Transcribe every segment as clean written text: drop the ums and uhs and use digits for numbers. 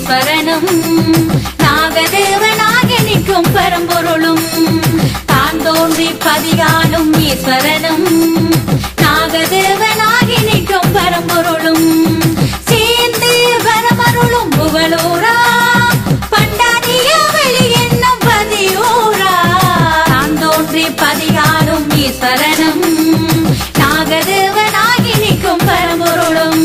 ஈஸ்வரனும் நாகதேவனாக நிற்கும் பரம்பொருளும் தான் தோன்றி பதியாலும் ஈஸ்வரனும் நாகதேவனாகி நிற்கும் பரம்பொருளும் சேர்ந்து பரமருளும் புகழூரா பண்டாதிய வெளி என்னும் பதியூரா தான் தோன்றி பதியாலும் ஈஸ்வரனும் நாகதேவனாகி நிற்கும் பரம்பொருளும்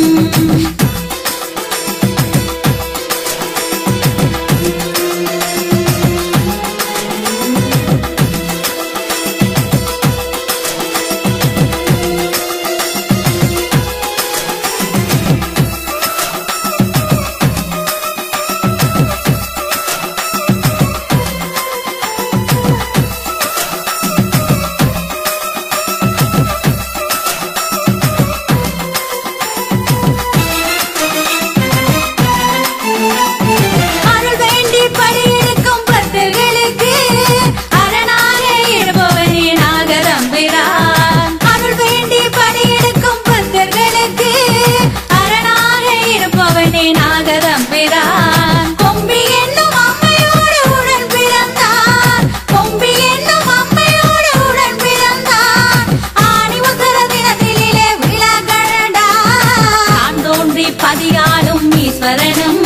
பதியாலும் ஈஸ்வரனும்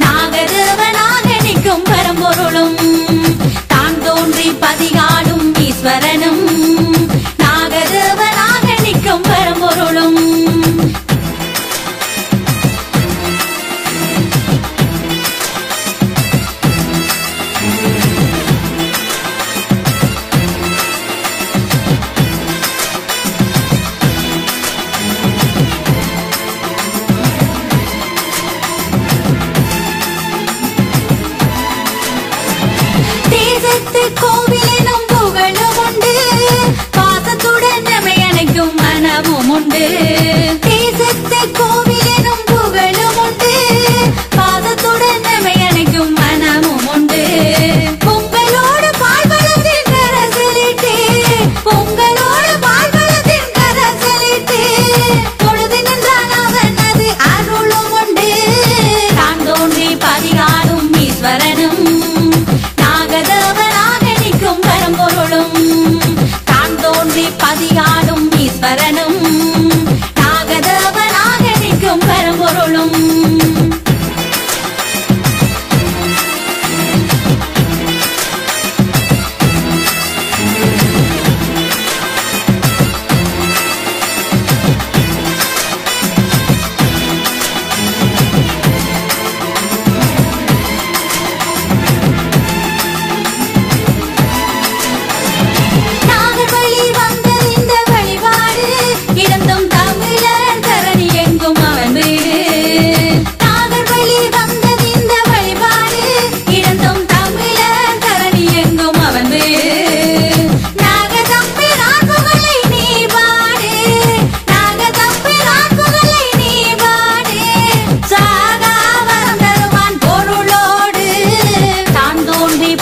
நாகதேவனாக நிற்கும் பரம்பொருளும் தான் தோன்றி பதியாலும் ஈஸ்வரனும் நாகதேவனாக நிற்கும் பரம்பொருளும் கோவிலும் புகழும் உண்டு பாசத்துடன் நம்மை அணைக்கும் மனமும் உண்டு தேசத்து கோவிலும் புகழும் உண்டு பாசத்துடன் நம்மை அணைக்கும் மனமும் உண்டு பொங்கலோடு பால்வளத்தின் கரசலிட்டு பொங்கலோடு பால்வளத்தின் கரசலிட்டு பொழுது நின்றான் அவனது அருளும் உண்டு தான் தோன்றி பதியாலும் ஈஸ்வரனும் பரம்பொருளும் தான் தோன்றி பதியாலும் ஈஸ்வரனும் நாகதேவனாக நிற்கும் பரம்பொருளும்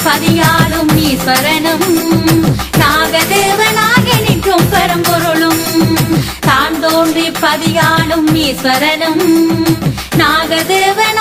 பதியாலும் ஈஸ்வரனும் நாகதேவனாக நிற்கும் பரம்பொருளும் தான் தோன்றி பதியாலும் ஈஸ்வரனும் நாகதேவன்